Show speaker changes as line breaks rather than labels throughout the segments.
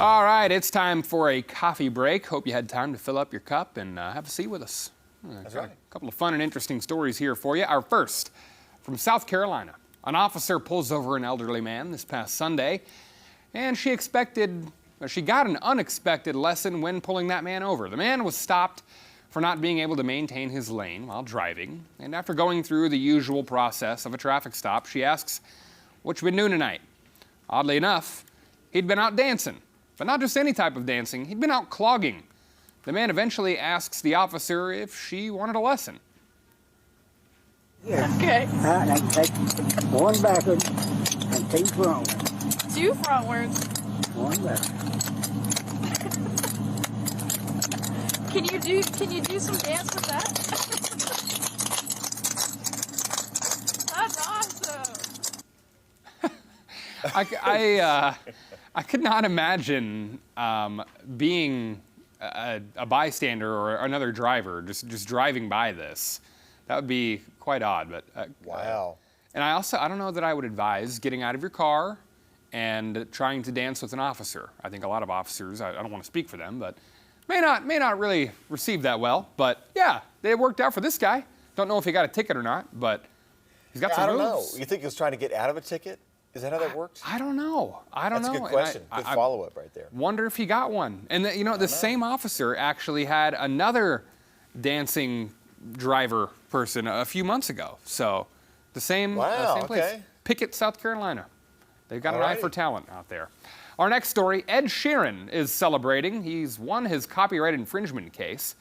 All right, it's time for a coffee break. Hope you had time to fill up your cup and have a seat with us.
That's right.
A couple of fun and interesting stories here for you. Our first, from South Carolina. An officer pulls over an elderly man this past Sunday, and she got an unexpected lesson when pulling that man over. The man was stopped for not being able to maintain his lane while driving, and after going through the usual process of a traffic stop, she asks, "What you been doing tonight?" Oddly enough, he'd been out dancing. But not just any type of dancing, he'd been out clogging. The man eventually asks the officer if she wanted a lesson.
Yeah.
Okay.
I can take one backward and two front.
Two frontwards.
One backward.
Can you do some dance with that? That's awesome.
I could not imagine being a bystander or another driver just driving by this. That would be quite odd. But
Wow.
And I don't know that I would advise getting out of your car and trying to dance with an officer. I think a lot of officers, I don't want to speak for them, but may not really receive that well. But yeah, it worked out for this guy. Don't know if he got a ticket or not, but he's got some
I don't
moves.
know. You think he was trying to get out of a ticket? Is that how that worked?
I don't know.
That's a good question. Good follow-up right there.
Wonder if he got one. And the same officer actually had another dancing driver person a few months ago. So the same, same place.
Okay.
Pickett, South Carolina. They've got an eye for talent out there. Our next story, Ed Sheeran is celebrating. He's won his copyright infringement case.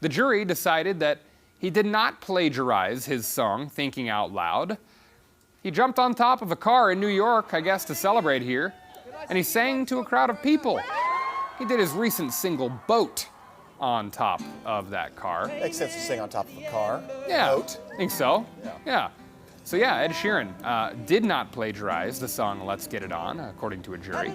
The jury decided that he did not plagiarize his song, Thinking Out Loud. He jumped on top of a car in New York, I guess, to celebrate here, and he sang to a crowd of people. He did his recent single, Boat, on top of that car.
Makes sense to sing on top of a car.
Yeah,
Boat.
I think so. Yeah. So yeah, Ed Sheeran did not plagiarize the song Let's Get It On, according to a jury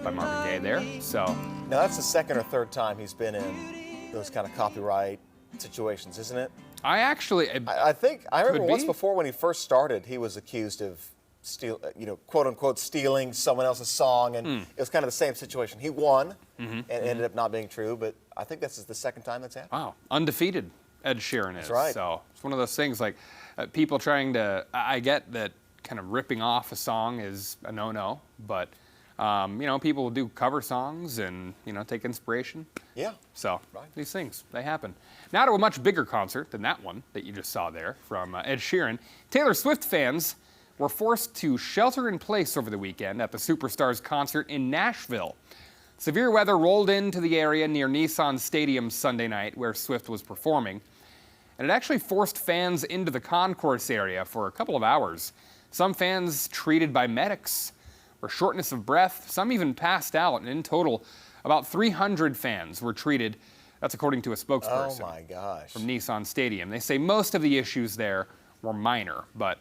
by Marvin Gaye there. So
Now, that's the second or third time he's been in those kind of copyright situations, isn't it?
I
think I remember
Could
once
be.
before when he first started, he was accused of quote unquote stealing someone else's song, and it was kind of the same situation. He won, and it ended up not being true, but I think this is the second time that's happened.
wow, undefeated Ed Sheeran is.
That's right.
So it's one of those things like people trying to, I get that kind of ripping off a song is a no-no, but people will do cover songs and, take inspiration.
Yeah.
So
Right.
these things, they happen. Now to a much bigger concert than that one that you just saw there from Ed Sheeran. Taylor Swift fans were forced to shelter in place over the weekend at the Superstars concert in Nashville. Severe weather rolled into the area near Nissan Stadium Sunday night where Swift was performing, and it actually forced fans into the concourse area for a couple of hours. Some fans treated by medics for shortness of breath, some even passed out, and in total, about 300 fans were treated. That's according to a spokesperson
Oh my gosh.
from Nissan Stadium. They say most of the issues there were minor, but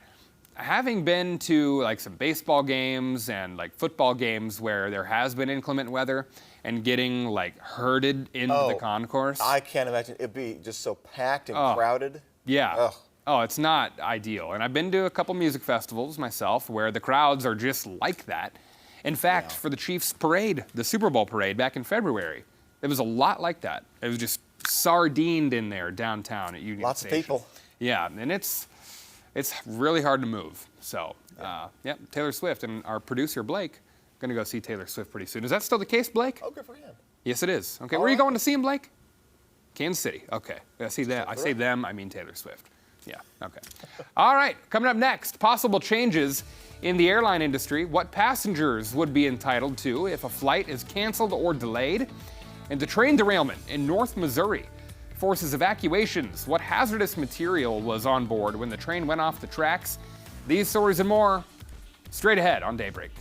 having been to some baseball games and football games where there has been inclement weather and getting herded into the concourse.
I can't imagine. It'd be just so packed and crowded.
Yeah.
Ugh.
Oh, it's not ideal. And I've been to a couple music festivals myself where the crowds are just like that. In fact, for the Chiefs parade, the Super Bowl parade back in February, it was a lot like that. It was just sardined in there downtown at Union
Lots of
Station.
people.
Yeah, and it's really hard to move. So, Taylor Swift and our producer, Blake, going to go see Taylor Swift pretty soon. Is that still the case, Blake?
Oh, good for him.
Yes, it is. Okay, where are you going to see him, Blake? Kansas City. Okay. I see that. I say them, I mean Taylor Swift. Yeah, okay. All right, coming up next, possible changes in the airline industry, what passengers would be entitled to if a flight is canceled or delayed, and the train derailment in North Missouri forces evacuations, what hazardous material was on board when the train went off the tracks. These stories and more straight ahead on Daybreak.